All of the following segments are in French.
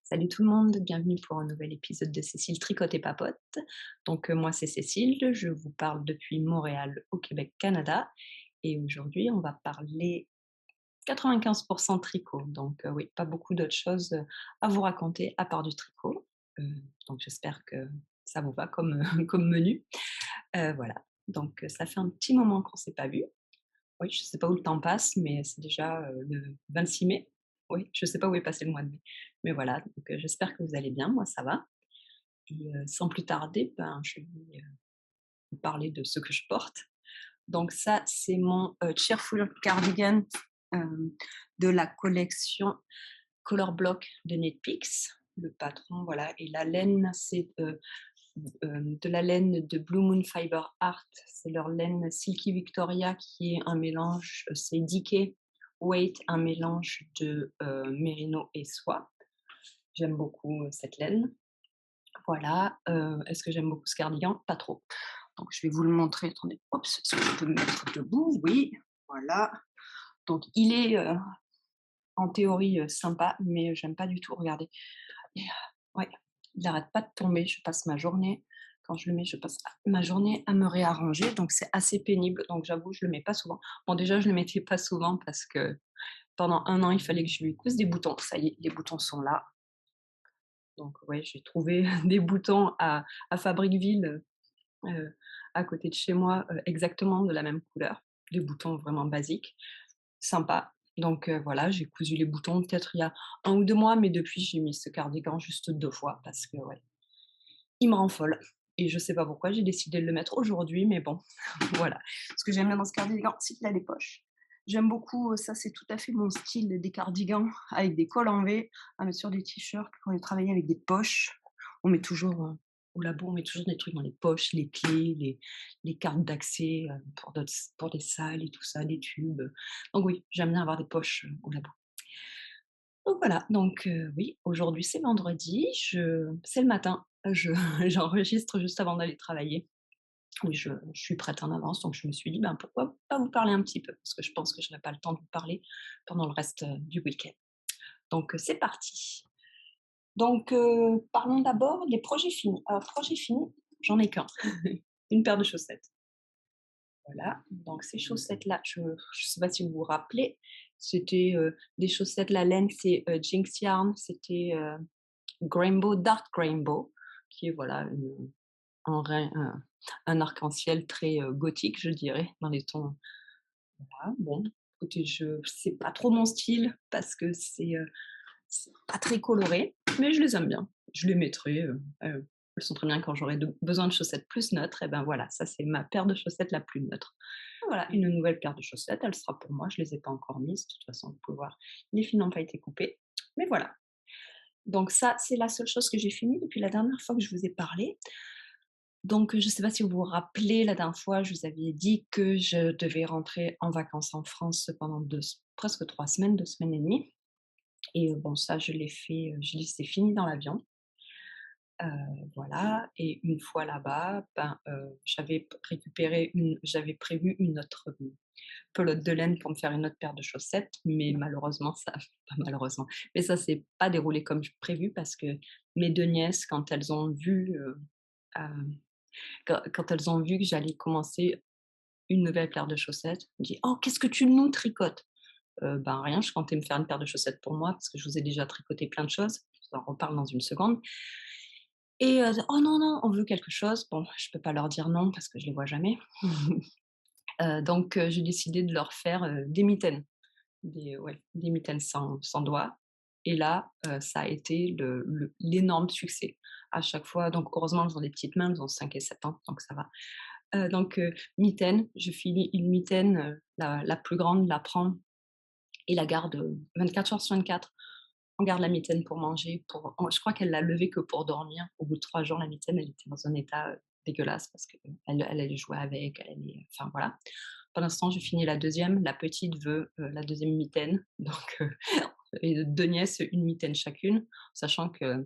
Salut tout le monde, bienvenue pour un nouvel épisode de Cécile Tricote et Papote. Moi c'est Cécile, je vous parle depuis Montréal au Québec, Canada. Et aujourd'hui on va parler 95% tricot. Oui, pas beaucoup d'autres choses à vous raconter à part du tricot. Euh, donc j'espère que ça vous va comme, comme menu. Voilà, ça fait un petit moment qu'on ne s'est pas vu. Oui, je ne sais pas où le temps passe, mais c'est déjà le 26 mai. Oui, je ne sais pas où est passé le mois de mai. Mais voilà, j'espère que vous allez bien, moi ça va. Sans plus tarder, ben, je vais vous parler de ce que je porte. Donc ça, c'est mon Cheerful Cardigan euh, de la collection Color Block de Knitpicks. Le patron, voilà, et la laine, c'est de la laine de Blue Moon Fiber Art. C'est leur laine Silky Victoria qui est un mélange, c'est DK Weight, un mélange de mérino et soie. J'aime beaucoup cette laine. Voilà. Est-ce que j'aime beaucoup ce cardigan? Pas trop. Donc je vais vous le montrer. Attendez, oups, est-ce que je peux me mettre debout? Oui, voilà. Donc il est en théorie sympa, mais j'aime pas du tout. Regardez. Et, ouais, il n'arrête pas de tomber. Je passe ma journée, quand je le mets, je passe ma journée à me réarranger. Donc c'est assez pénible. Donc j'avoue, je le mets pas souvent. Bon, déjà, je le mettais pas souvent parce que pendant un an, il fallait que je lui couse des boutons. Ça y est, les boutons sont là. Donc ouais, j'ai trouvé des boutons à Fabriqueville, à côté de chez moi, exactement de la même couleur. Des boutons vraiment basiques, sympas. Voilà, j'ai cousu les boutons peut-être il y a 1 ou 2 mois, mais depuis j'ai mis ce cardigan juste 2 fois parce que ouais, il me rend folle et je sais pas pourquoi j'ai décidé de le mettre aujourd'hui, mais bon, voilà. Ce que j'aime bien dans ce cardigan, c'est qu'il a des poches. J'aime beaucoup, ça c'est tout à fait mon style des cardigans avec des cols en V, à mettre sur des t-shirts quand on travailler avec des poches. On met toujours, au labo, on met toujours des trucs dans les poches, les clés, les cartes d'accès, pour des salles et tout ça, des tubes. Donc oui, j'aime bien avoir des poches, au labo. Donc voilà, oui, aujourd'hui c'est vendredi, c'est le matin, j'enregistre juste avant d'aller travailler. Oui, je suis prête en avance, donc je me suis dit: «Ben, pourquoi pas vous parler un petit peu?» parce que je pense que je n'aurai pas le temps de vous parler pendant le reste, du week-end. C'est parti. Parlons d'abord des projets finis. Alors projet fini, j'en ai qu'un, une paire de chaussettes. Voilà, donc ces chaussettes-là, je ne sais pas si vous vous rappelez, c'était, des chaussettes, la laine c'est, Jinx Yarn, c'était, Grainbow, Dark Grainbow, qui est voilà, un rein un arc-en-ciel très, gothique, je dirais, dans les tons. Ah bon, écoutez, c'est pas trop mon style parce que c'est pas très coloré, mais je les aime bien. Je les mettrai, elles sont très bien quand j'aurai besoin de chaussettes plus neutres et ben voilà, ça c'est ma paire de chaussettes la plus neutre. Voilà, une nouvelle paire de chaussettes, elle sera pour moi, je les ai pas encore mises, de toute façon vous pouvez voir, les fils n'ont pas été coupés, mais voilà. Donc ça, c'est la seule chose que j'ai finie depuis la dernière fois que je vous ai parlé. Je ne sais pas si vous vous rappelez, la dernière fois, je vous avais dit que je devais rentrer en vacances en France pendant presque 3 semaines, 2 semaines et demie. Et bon, ça, je l'ai fait, c'est fini dans l'avion. Voilà. Et une fois là-bas, ben, j'avais prévu une autre pelote de laine pour me faire une autre paire de chaussettes, mais malheureusement, ça, pas malheureusement, mais ça s'est pas déroulé comme prévu parce que mes 2 nièces, quand elles ont vu, quand elles ont vu que j'allais commencer une nouvelle paire de chaussettes, elles m'ont dit: «Oh, qu'est-ce que tu nous tricotes?» Ben, rien, je comptais me faire une paire de chaussettes pour moi parce que je vous ai déjà tricoté plein de choses. Je vous en reparle dans une seconde «Oh non, non, on veut quelque chose». Bon, je peux pas leur dire non parce que je les vois jamais. J'ai décidé de leur faire, des mitaines, des mitaines sans doigts et là, ça a été l'énorme succès. À chaque fois donc heureusement, elles ont des petites mains, elles ont 5 et 7 ans, donc ça va. Mitaine, je finis une mitaine, la plus grande la prend et la garde, 24 heures sur 24. On garde la mitaine pour manger, je crois qu'elle l'a levée que pour dormir. Au bout de 3 jours, la mitaine, elle était dans un état, dégueulasse parce qu'elle allait jouer avec, elle allait enfin voilà. Pour l'instant, j'ai fini la deuxième. La petite veut, la deuxième mitaine, et 2 nièces, une mitaine chacune, sachant qu'à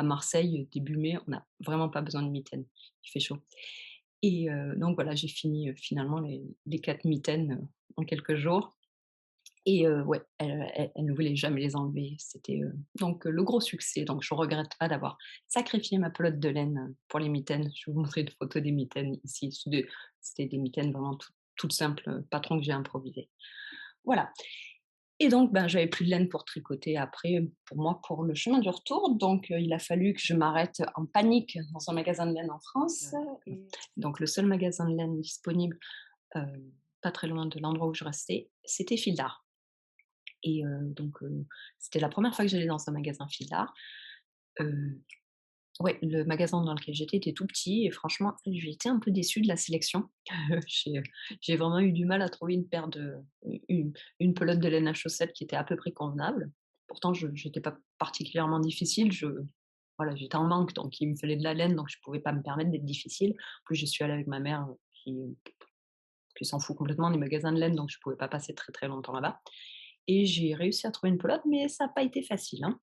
Marseille, début mai, on n'a vraiment pas besoin de mitaine. Il fait chaud. Voilà, j'ai fini, finalement les 4 mitaines, en quelques jours. Et ouais, elle ne voulait jamais les enlever. C'était, donc le gros succès. Donc je regrette pas d'avoir sacrifié ma pelote de laine, pour les mitaines. Je vais vous montrer une photo des mitaines ici. C'était des mitaines vraiment toutes simples, patron que j'ai improvisées. Voilà. Et donc, ben, j'avais plus de laine pour tricoter après, pour moi, pour le chemin du retour. Donc, il a fallu que je m'arrête en panique dans un magasin de laine en France. Et donc le seul magasin de laine disponible, heu, pas très loin de l'endroit où je restais, c'était Fil d'Art. Et donc, c'était la première fois que j'allais dans un magasin Fil d'Art. Heu, ouais, le magasin dans lequel j'étais était tout petit et franchement, j'ai été un peu déçue de la sélection. J'ai j'ai vraiment eu du mal à trouver une paire de une une pelote de laine à chaussettes qui était à peu près convenable. Pourtant je j'étais pas particulièrement difficile, voilà, j'étais en manque, donc il me fallait de la laine, donc je pouvais pas me permettre d'être difficile. En plus, je suis allée avec ma mère, qui s'en fout complètement des magasins de laine, donc je pouvais pas passer très, très longtemps là-bas. Et j'ai réussi à trouver une pelote, mais ça a pas été facile, hein.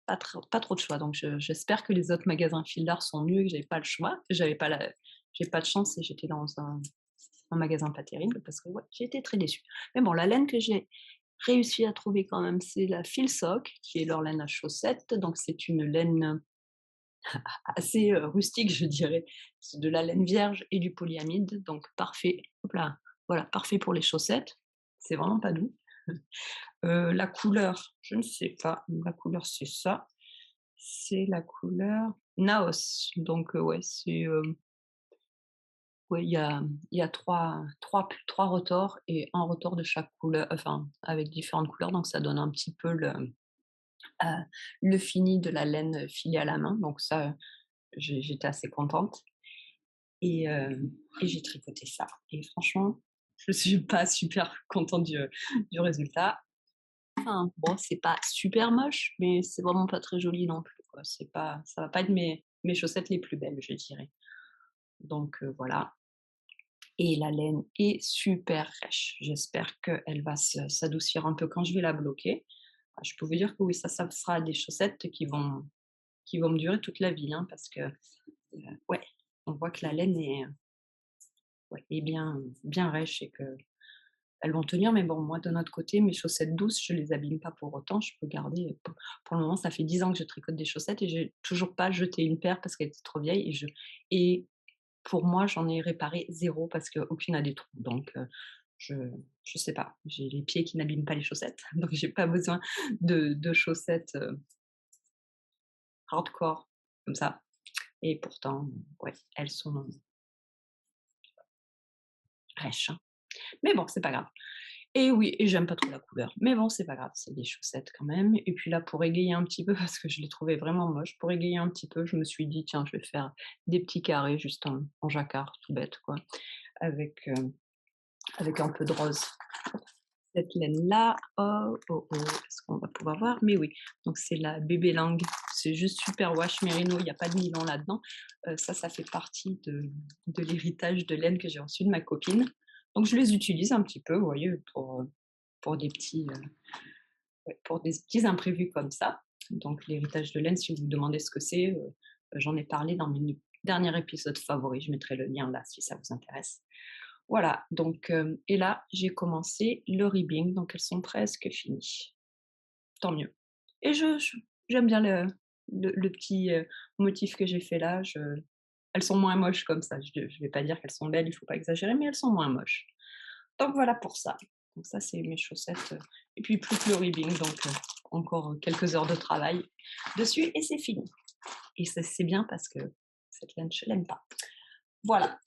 Pas trop de choix, donc j'espère que les autres magasins fil d'art sont mieux et que j'avais pas le choix. J'ai pas de chance et j'étais dans un magasin pas terrible parce que, ouais, j'ai été très déçue. Mais bon, la laine que j'ai réussi à trouver quand même, c'est la Filsock, qui est leur laine à chaussettes. Donc c'est une laine assez, rustique, je dirais. C'est de la laine vierge et du polyamide, donc parfait. Hop là, voilà, parfait pour les chaussettes. C'est vraiment pas doux. La couleur, je ne sais pas. La couleur, c'est ça. C'est la couleur Naos. Donc, ouais, ouais, il y a 3 retors et un retors de chaque couleur, enfin, avec différentes couleurs, donc ça donne un petit peu le fini de la laine filée à la main. Donc ça, j'étais assez contente et j'ai tricoté ça et franchement, je suis pas super contente du résultat. Enfin, bon, c'est pas super moche, mais c'est vraiment pas très joli non plus, quoi. C'est pas Ça va pas être mes chaussettes les plus belles, je dirais. Donc voilà, et la laine est super rêche. J'espère qu'elle va s'adoucir un peu quand je vais la bloquer. Ah, je peux vous dire que oui, ça sera des chaussettes qui vont me durer toute la vie, hein, parce que, ouais, on voit que la laine est, ouais, est bien rêche et qu'elles vont tenir. Mais bon, moi, de notre côté, mes chaussettes douces, je les abîme pas pour autant. Je peux garder, pour le moment, ça fait 10 ans que je tricote des chaussettes et j'ai toujours pas jeté une paire parce qu'elle était trop vieille et pour moi, j'en ai réparé zéro parce qu'aucune a des trous. Donc je je sais pas, j'ai les pieds qui n'abîment pas les chaussettes, donc j'ai pas besoin de chaussettes, hardcore comme ça. Et pourtant, ouais, elles sont rêches, hein. Mais bon, c'est pas grave. Et oui, et j'aime pas trop la couleur. Mais bon, c'est pas grave, c'est des chaussettes quand même. Et puis là, pour égayer un petit peu, parce que je les trouvais vraiment moches, pour égayer un petit peu, je me suis dit: «Tiens, je vais faire des petits carrés juste en jacquard, tout bête, quoi, avec, avec un peu de rose». Cette laine-là, oh, oh, oh, est-ce qu'on va pouvoir voir? Mais oui, donc c'est la Bébé Langue. C'est juste super wash merino, il y a pas de nylon là-dedans. Ça fait partie de l'héritage de laine que j'ai reçu de ma copine. Donc je les utilise un petit peu, vous voyez, pour des petits, ouais, pour des petits imprévus comme ça. Donc l'héritage de laine, si vous vous demandez ce que c'est, j'en ai parlé dans mes derniers épisodes favoris. Je mettrai le lien là si ça vous intéresse. Voilà, donc et là, j'ai commencé le ribbing, donc elles sont presque finies. Tant mieux. Et j'aime bien le petit, motif que j'ai fait là. Je Elles sont moins moches comme ça. Je vais pas dire qu'elles sont belles, il faut pas exagérer, mais elles sont moins moches. Donc voilà pour ça. Donc ça, c'est mes chaussettes, et puis plus que le ribbing, donc encore quelques heures de travail dessus et c'est fini. Et c'est bien parce que cette laine, je l'aime pas. Voilà,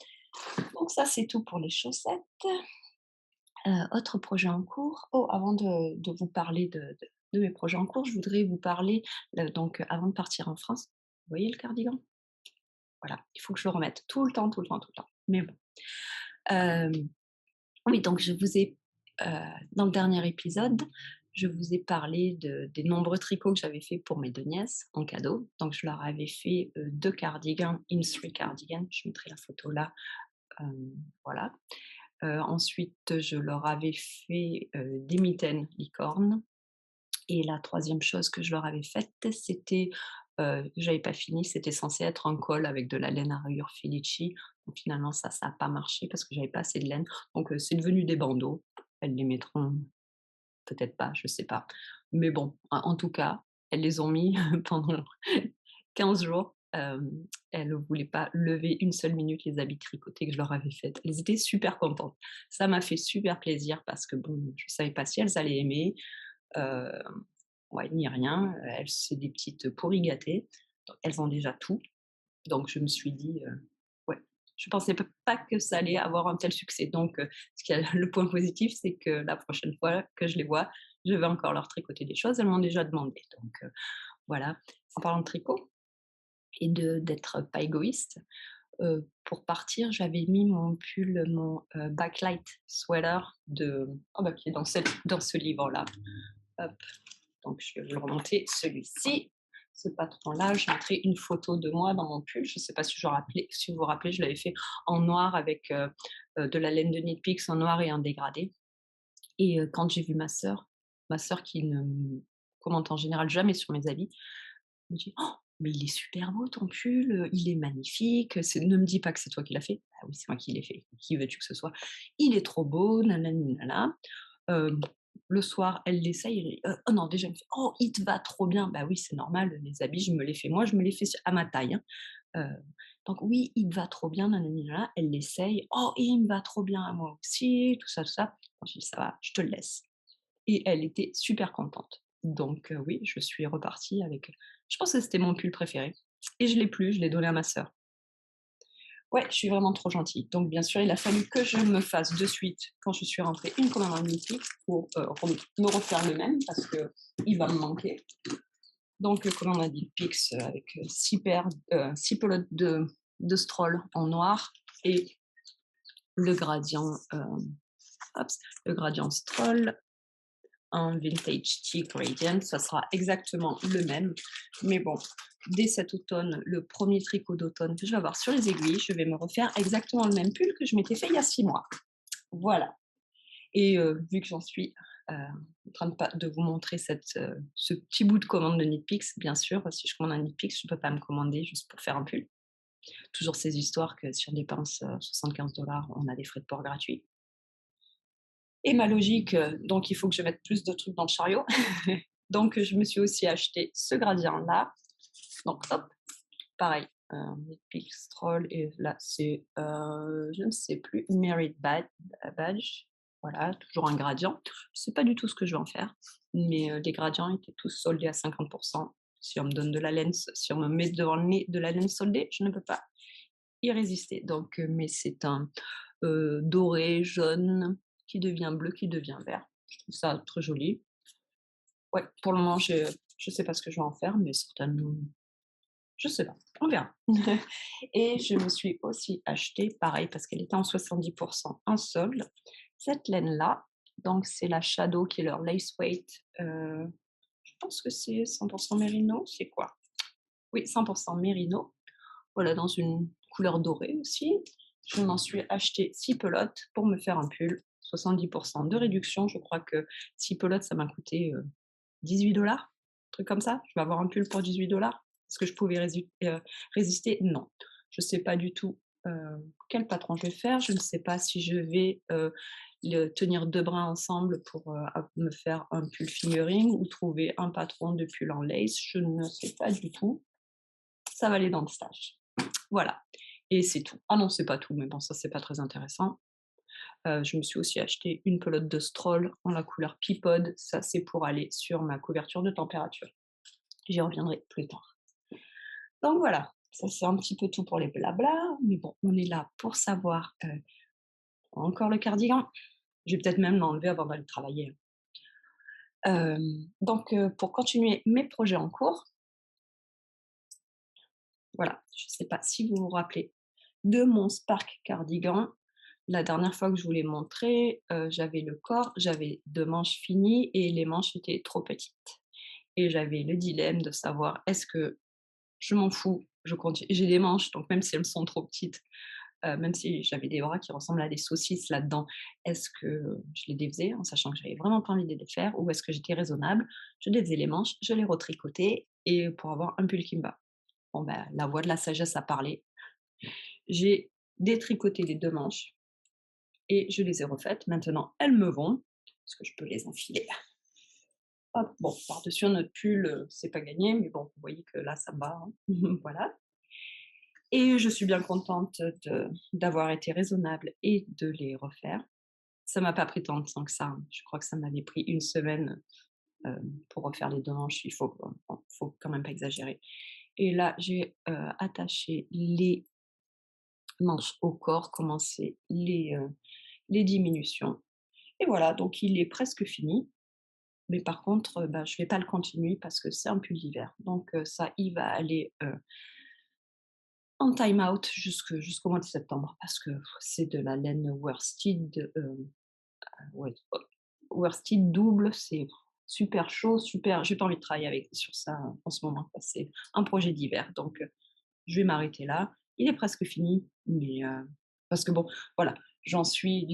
donc ça, c'est tout pour les chaussettes. Autre projet en cours. Oh, avant de vous parler de mes projets en cours, je voudrais vous parler, donc avant de partir en France, vous voyez le cardigan? Voilà, il faut que je le remette tout le temps, tout le temps, tout le temps. Mais bon. Hem, oui, donc je vous ai, heu, dans le dernier épisode, je vous ai parlé des nombreux tricots que j'avais fait pour mes 2 nièces en cadeau. Donc je leur avais fait, 2 cardigans, In-3 cardigans, je mettrai la photo là, voilà. Ensuite, je leur avais fait, des mitaines licorne et la troisième chose que je leur avais faite, c'était, j'avais pas fini, c'était censé être un col avec de la laine à rayures Felici. Donc finalement ça a pas marché parce que j'avais pas assez de laine. Donc c'est devenu des bandeaux. Elles les mettront peut-être pas, je sais pas. Mais bon, en tout cas, elles les ont mis pendant 15 jours. Elles ne voulaient pas lever une seule minute les habits tricotés que je leur avais faits. Elles étaient super contentes. Ça m'a fait super plaisir parce que bon, je savais pas si elles allaient aimer, heu, ouais, ni rien. Elles, c'est des petites pourries gâtées, donc elles ont déjà tout. Donc je me suis dit, ouais, je pensais pas que ça allait avoir un tel succès. Donc ce qui a le point positif, c'est que la prochaine fois que je les vois, je vais encore leur tricoter des choses. Elles m'ont déjà demandé, donc voilà. En parlant de tricot et d'être pas égoïste, pour partir, j'avais mis mon pull, mon, backlight sweater qui est dans ce livre-là. Hop, donc je vais vous le remonter, celui-ci. Ce patron-là, je mettrai une photo de moi dans mon pull. Je ne sais pas si vous vous rappelez, je l'avais fait en noir avec, de la laine de Knit Picks en noir et en dégradé. Et quand j'ai vu ma sœur qui ne commente en général jamais sur mes habits, me dit: «Oh, mais il est super beau ton pull, il est magnifique, ne me dis pas que c'est toi qui l'as fait». «Ah oui, c'est moi qui l'ai fait, qui veux-tu que ce soit? Il est trop beau, nanani nanana». Hem, le soir, elle l'essaye, oh non, déjà elle me fait: «Oh, il te va trop bien». Bah oui, c'est normal, les habits, je me les fais moi, je me les fais à ma taille, hein. Donc oui, il te va trop bien, nanani nanana. Elle l'essaye: «Oh, et il me va trop bien à moi aussi», tout ça, tout ça. Moi, je dis: «Ça va, je te le laisse». Et elle était super contente. Donc oui, je suis repartie avec, je pense que c'était mon pull préféré et je l'ai plus, je l'ai donné à ma sœur. Ouais, je suis vraiment trop gentille. Donc bien sûr, il a fallu que je me fasse de suite, quand je suis rentrée, une commande en mythique pour, me refaire le même parce qu'il va me manquer. Donc commande en Pix avec 6 paires, 6 pelotes de stroll en noir et le gradient, hops, le gradient stroll un vintage tea gradient, ça sera exactement le même. Mais bon, dès cet automne, le premier tricot d'automne que je vais avoir sur les aiguilles, je vais me refaire exactement le même pull que je m'étais fait il y a 6 mois. Voilà. Et vu que j'en suis en train de vous montrer ce petit bout de commande de Knitpicks, bien sûr, si je commande un Knitpicks, je ne peux pas me commander juste pour faire un pull. Toujours ces histoires que si on dépense 75 $, on a des frais de port gratuits. Et ma logique, donc il faut que je mette plus de trucs dans le chariot. Donc je me suis aussi acheté ce gradient-là. Donc hop, pareil, Epic Stroll et là c'est, je ne sais plus, Merit Badge. Voilà, toujours un gradient. Je sais pas du tout ce que je vais en faire, mais les gradients étaient tous soldés à 50. Si on me donne de la laine, si on me met devant le nez de la laine soldée, je ne peux pas y résister. Donc mais c'est un, doré, jaune, qui devient bleu, qui devient vert. Je trouve ça très joli. Ouais, pour le moment, je sais pas ce que je vais en faire, mais certainement, je sais pas, on verra. Et je me suis aussi acheté, pareil, parce qu'elle était en 70 en solde, cette laine-là. Donc c'est la Shadow qui est leur lace weight, je pense que c'est 100 mérino, c'est quoi? Oui, 100 mérino. Voilà, dans une couleur dorée aussi. Je m'en suis acheté 6 pelotes pour me faire un pull. 70 de réduction. Je crois que 6 pelotes, ça m'a coûté 18 $, un truc comme ça. Je vais avoir un pull pour 18 $. Est-ce que je pouvais résister? Non. Je ne sais pas du tout quel patron je vais faire. Je ne sais pas si je vais tenir deux brins ensemble pour me faire un pull fingering ou trouver un patron de pull en lace. Je ne sais pas du tout. Ça va aller dans le stage. Voilà, et c'est tout. Ah non, c'est pas tout, mais bon, ça, c'est pas très intéressant. Je me suis aussi acheté une pelote de Stroll en la couleur Peapod. Ça, c'est pour aller sur ma couverture de température. J'y reviendrai plus tard. Donc voilà, ça, c'est un petit peu tout pour les blablas, mais bon, on est là pour savoir, encore le cardigan. Je vais peut-être même l'enlever avant d'aller travailler. Donc pour continuer mes projets en cours, voilà, je sais pas si vous vous rappelez de mon Spark cardigan. La dernière fois que je vous l'ai montré, j'avais le corps, j'avais 2 manches finies et les manches étaient trop petites et j'avais le dilemme de savoir: «Est-ce que je m'en fous, j'ai des manches, donc même si elles sont trop petites, même si j'avais des bras qui ressemblent à des saucisses là-dedans, est-ce que je les défaisais en sachant que j'avais vraiment pas envie de les faire ou est-ce que j'étais raisonnable?» Je défaisais les manches, je les retricotais et pour avoir un pull qui me va. Bon, bah, la voix de la sagesse a parlé. J'ai détricoté les 2 manches et je les ai refaites. Maintenant, elles me vont, parce que je peux les enfiler. Hop, bon, par-dessus notre pull, c'est pas gagné, mais bon, vous voyez que là, ça me va, hein. Voilà. Et je suis bien contente d'avoir été raisonnable et de les refaire. Ça m'a pas pris tant de temps que ça, hein. Je crois que ça m'avait pris une semaine, pour refaire les 2 manches. Il faut, bon, faut quand même pas exagérer. Et là, j'ai, attaché les manches au corps, commencé les diminutions et voilà, donc il est presque fini. Mais par contre, bah, je vais pas le continuer parce que c'est un pull d'hiver. Donc ça, il va aller, en time out jusqu'au mois de septembre parce que c'est de la laine worsted, ouais, worsted double, c'est super chaud, super j'ai pas envie de travailler avec sur ça en ce moment, quoi. C'est un projet d'hiver, donc je vais m'arrêter là. Il est presque fini, mais parce que bon, voilà, j'en suis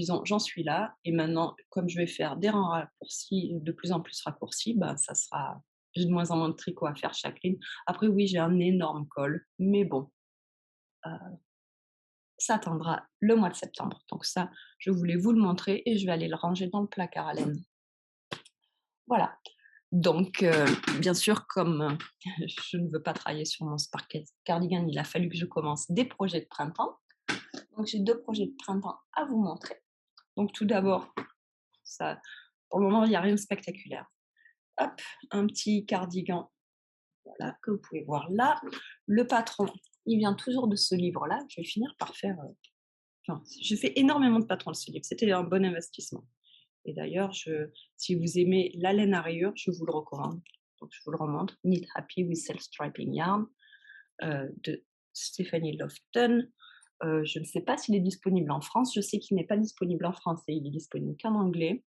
là et maintenant comme je vais faire des rangs raccourcis, de plus en plus raccourcis, bah, ça sera j'ai de moins en moins de tricot à faire chaque ligne. Après oui, j'ai un énorme col, mais bon, ça attendra le mois de septembre. Donc ça, je voulais vous le montrer et je vais aller le ranger dans le placard à laine. Voilà. Donc, bien sûr, comme je ne veux pas travailler sur mon Spark Cardigan, il a fallu que je commence des projets de printemps. Donc, j'ai 2 projets de printemps à vous montrer. Donc, tout d'abord, ça, pour le moment, il n'y a rien de spectaculaire. Hop, un petit cardigan, voilà, que vous pouvez voir là. Le patron, il vient toujours de ce livre-là. Je vais finir par faire. Enfin, je fais énormément de patrons de ce livre. C'était un bon investissement. Et d'ailleurs, si vous aimez la laine à rayures, je vous le recommande. Donc, je vous le remonte. Knit Happy with Self-Striping Yarn de Stephanie Lofton. Je ne sais pas s'il est disponible en France. Je sais qu'il n'est pas disponible en français. Il est disponible qu'en anglais.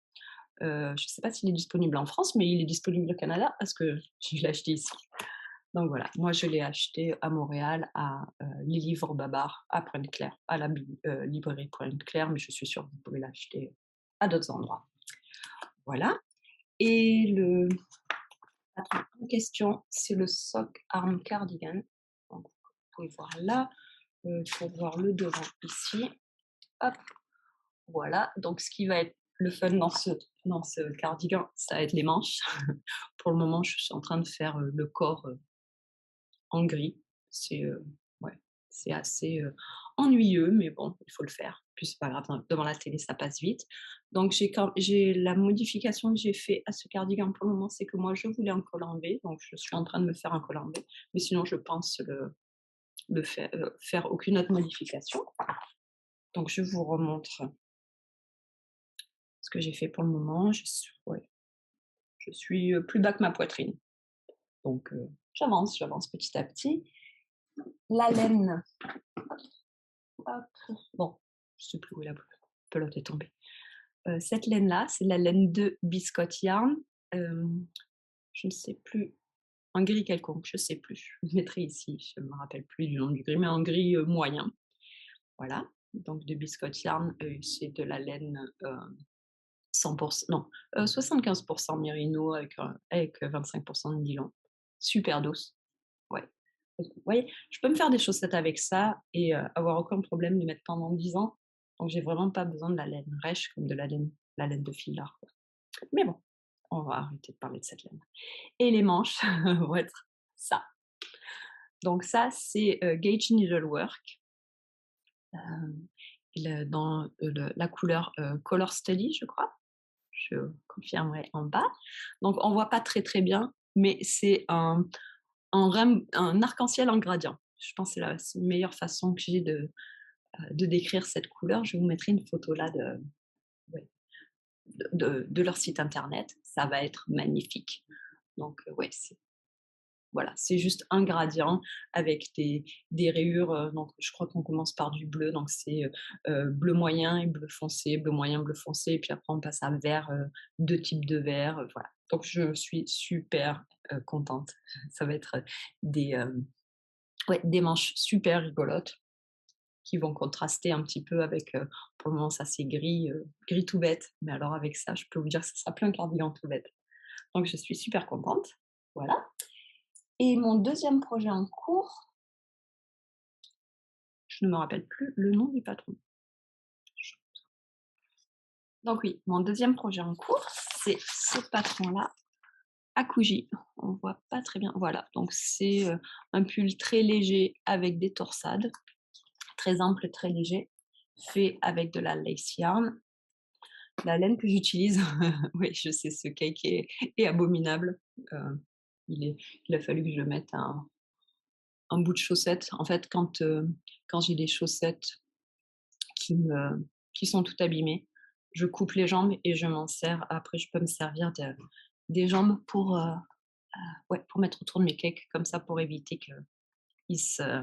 Je ne sais pas s'il est disponible en France, mais il est disponible au Canada parce que je l'ai acheté ici. Donc voilà, moi je l'ai acheté à Montréal, à les Livres Babar, à Pointe-Claire, à la librairie Pointe-Claire, mais je suis sûre que vous pouvez l'acheter à d'autres endroits. Voilà. Et le patron en question, c'est le Sock Arm Cardigan. Donc, vous pouvez voir là, il faut voir le devant ici. Hop, voilà. Donc, ce qui va être le fun dans ce cardigan, ça va être les manches. Pour le moment, je suis en train de faire le corps en gris. C'est ouais, c'est assez ennuyeux, mais bon, il faut le faire. Puis c'est pas grave, devant la télé, ça passe vite. Donc j'ai la modification que j'ai fait à ce cardigan pour le moment, c'est que moi je voulais un col en V, donc je suis en train de me faire un col en V. Mais sinon, je pense faire aucune autre modification. Donc je vous remontre ce que j'ai fait pour le moment. Ouais, je suis plus bas que ma poitrine. Donc j'avance petit à petit. La laine, hop, bon, je sais plus où est la pelote est tombée. Cette laine-là, c'est la laine de Biscotte Yarn. Je ne sais plus, un gris quelconque, je ne sais plus. Je le mettrai ici, je ne me rappelle plus du nom du gris, mais un gris moyen. Voilà, donc de Biscotte Yarn, c'est de la laine 100%, non, 75% mérino avec 25% de nylon. Super douce, ouais. Vous voyez, je peux me faire des chaussettes avec ça et avoir aucun problème de mettre pendant 10 ans. Donc j'ai vraiment pas besoin de la laine rêche comme de la laine de fil d'art, quoi. Mais bon, on va arrêter de parler de cette laine. Et les manches vont être ça. Donc ça, c'est Gauge Needlework dans la couleur Color Study, je crois. Je confirmerai en bas. Donc on voit pas très très bien, mais c'est un arc-en-ciel en gradient. Je pense que c'est la meilleure façon que j'ai de décrire cette couleur. Je vous mettrai une photo là ouais, de leur site internet. Ça va être magnifique. Donc, ouais, voilà, c'est juste un gradient avec des rayures. Donc, je crois qu'on commence par du bleu. Donc, c'est bleu moyen et bleu foncé, bleu moyen, bleu foncé. Et puis après, on passe à vert, 2 types de vert. Voilà. Donc, je suis super contente. Ça va être des, euh, ouais, des manches super rigolotes qui vont contraster un petit peu avec, pour le moment, ça c'est gris, gris tout bête. Mais alors, avec ça, je peux vous dire que ça sera plus un cardigan tout bête. Donc, je suis super contente. Voilà. Et mon deuxième projet en cours, je ne me rappelle plus le nom du patron. Donc oui, mon deuxième projet en cours, c'est ce patron-là. Akuji, on voit pas très bien. Voilà, donc c'est, un pull très léger avec des torsades, très ample, très léger, fait avec de la lace yarn. La laine que j'utilise, oui, je sais, ce cake est abominable. Heu, il est il a fallu que je mette un bout de chaussette. En fait, quand j'ai des chaussettes qui me qui sont toutes abîmées, je coupe les jambes et je m'en sers. Après, je peux me servir des jambes pour, ouais, pour mettre autour de mes cakes, comme ça, pour éviter qu'ils se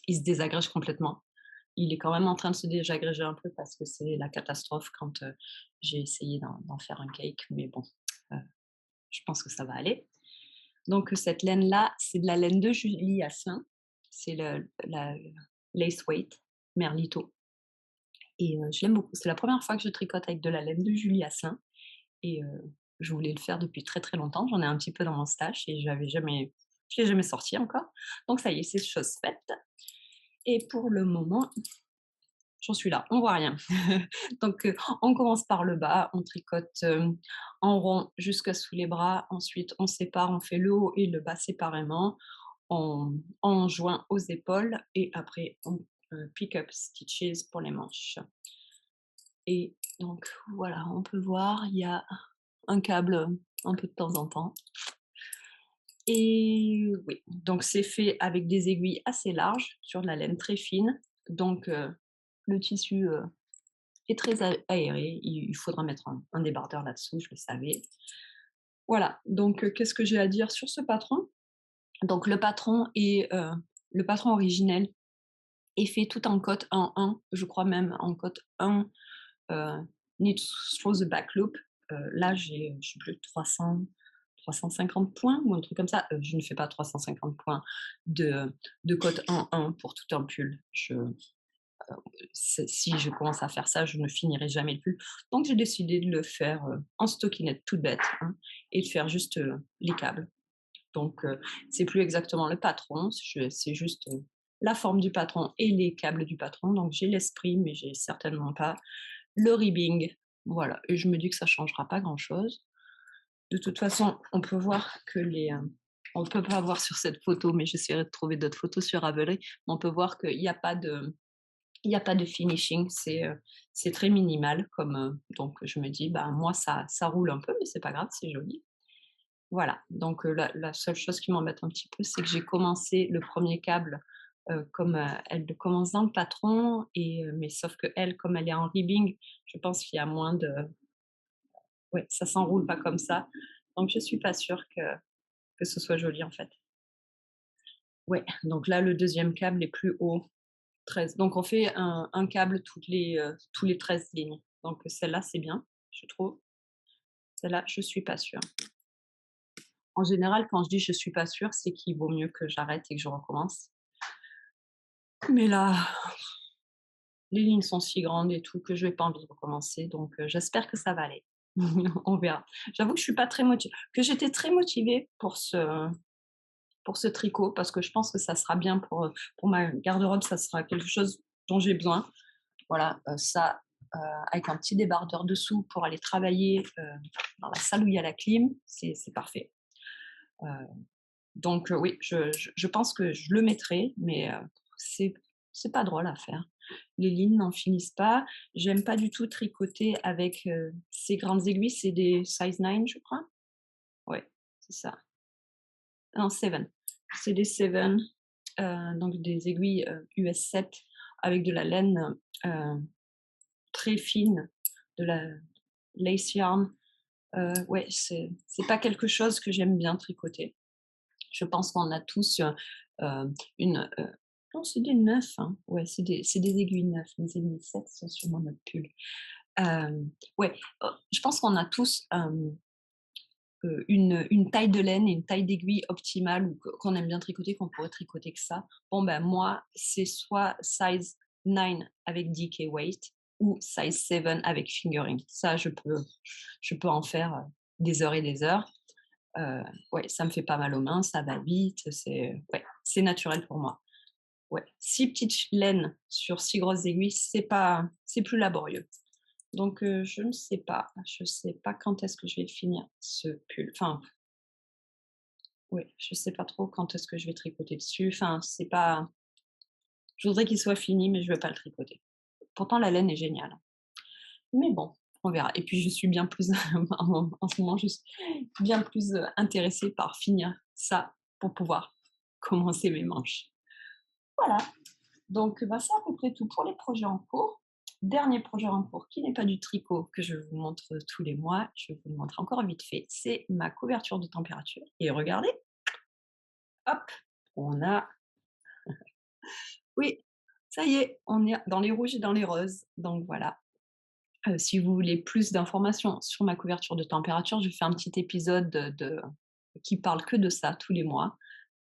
ils se désagrègent complètement. Il est quand même en train de se désagréger un peu parce que c'est la catastrophe quand, j'ai essayé d'en faire un cake, mais bon, heu, je pense que ça va aller. Donc cette laine-là, c'est de la laine de Julie Asselin. C'est la lace weight Merlito et je l'aime beaucoup. C'est la première fois que je tricote avec de la laine de Julie Asselin et je voulais le faire depuis très, très longtemps. J'en ai un petit peu dans mon stash et je l'ai jamais sorti encore. Donc ça y est, c'est chose faite et pour le moment, j'en suis là, on voit rien. Donc on commence par le bas, on tricote, en rond jusqu'à sous les bras. Ensuite, on sépare, on fait le haut et le bas séparément. On joint aux épaules et après on, pick up stitches pour les manches et donc voilà, on peut voir, il y a un câble, un peu de temps en temps et oui, donc c'est fait avec des aiguilles assez larges sur de la laine très fine, donc le tissu, est très aéré. Il faudra mettre un débardeur là-dessous, je le savais. Voilà, donc qu'est-ce que j'ai à dire sur ce patron? Donc le patron originel est fait tout en cotte 1-1, je crois même en cotte 1, heu, knit through the back loop. Là, j'ai, je sais plus, 350 points ou un truc comme ça. Je ne fais pas 350 points de cotte 1-1 pour tout un pull. Si je commence à faire ça, je ne finirai jamais le pull. Donc j'ai décidé de le faire, en stockinette toute bête, hein, et de faire juste, les câbles. Donc c'est plus exactement le patron, c'est juste, la forme du patron et les câbles du patron. Donc j'ai l'esprit, mais j'ai certainement pas le ribbing. Voilà et je me dis que ça changera pas grand-chose. De toute façon, on peut pas voir sur cette photo, mais j'essaierai de trouver d'autres photos sur Ravelry. On peut voir qu'il y a pas de il y a pas de finishing, c'est très minimal comme, donc je me dis: «Bah, moi ça roule un peu, mais c'est pas grave, c'est joli». Voilà, donc la seule chose qui m'embête un petit peu, c'est que j'ai commencé le premier câble, comme, elle le commence dans le patron et mais sauf qu'elle, comme elle est en ribbing, je pense qu'il y a moins de ouais, ça s'enroule pas comme ça, donc je suis pas sûre que ce soit joli, en fait. Ouais, donc là, le deuxième câble est plus haut. 13. Donc on fait un câble tous les 13 lignes. Donc celle-là, c'est bien, je trouve. Celle-là, je suis pas sûre. En général, quand je dis: «Je suis pas sûre», c'est qu'il vaut mieux que j'arrête et que je recommence. Mais là, les lignes sont si grandes et tout que je n'ai pas envie de recommencer, donc j'espère que ça va aller. On verra. J'avoue que je suis pas très motivée que j'étais très motivée pour ce tricot parce que je pense que ça sera bien pour ma garde-robe, ça sera quelque chose dont j'ai besoin. Voilà, ça, avec un petit débardeur dessous pour aller travailler, dans la salle où il y a la clim, c'est parfait. Heu, donc oui, je pense que je le mettrai, mais c'est c'est pas drôle à faire. Les lignes n'en finissent pas. J'aime pas du tout tricoter avec, ces grandes aiguilles, c'est des size 9, je crois? Ouais, c'est ça. Non, 7. C'est des 7, donc des aiguilles, US 7 avec de la laine, heu, très fine, de la lace yarn. Ouais, c'est pas quelque chose que j'aime bien tricoter. Je pense qu'on a tous, une, non, c'est des 9, hein. Ouais, c'est des aiguilles 9. Les aiguilles 7 sont sur mon autre pull. Ouais, je pense qu'on a tous, une taille de laine et une taille d'aiguille optimale ou qu'on aime bien tricoter, qu'on pourrait tricoter que ça. Bon, ben, moi, c'est soit size 9 avec DK weight ou size 7 avec fingering. Ça, je peux en faire, des heures et des heures. Heu, ouais, ça me fait pas mal aux mains, ça va vite, ouais, c'est naturel pour moi. Ouais, 6 petites laines sur 6 grosses aiguilles, c'est plus laborieux. Donc je ne sais pas, je sais pas quand est-ce que je vais finir ce pull. Enfin, oui, je sais pas trop quand est-ce que je vais tricoter dessus. Enfin, c'est pas je voudrais qu'il soit fini, mais je vais pas le tricoter. Pourtant la laine est géniale. Mais bon, on verra. Et puis je suis bien plus en ce moment, je suis bien plus, intéressée par finir ça pour pouvoir commencer mes manches. Voilà, donc bah, c'est à peu près tout pour les projets en cours. Dernier projet en cours qui n'est pas du tricot que je vous montre tous les mois, je vais vous le montrer encore vite fait, c'est ma couverture de température et regardez, hop, on a oui, ça y est, on est dans les rouges et dans les roses, donc voilà. Si vous voulez plus d'informations sur ma couverture de température, je fais un petit épisode qui parle que de ça tous les mois.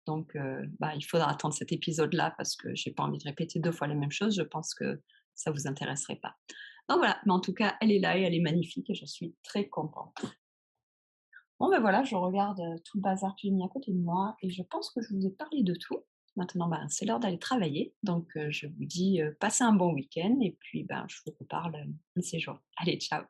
Donc, bah, il faudra attendre cet épisode-là parce que j'ai pas envie de répéter 2 fois les mêmes choses. Je pense que ça vous intéresserait pas. Donc voilà, mais en tout cas, elle est là et elle est magnifique et j'en suis très contente. Bon, ben voilà, je regarde, tout le bazar que j'ai mis à côté de moi et je pense que je vous ai parlé de tout. Maintenant, ben, c'est l'heure d'aller travailler. Donc, je vous dis, passez un bon week-end et puis, ben, je vous reparle, un de ces jours. Allez, ciao.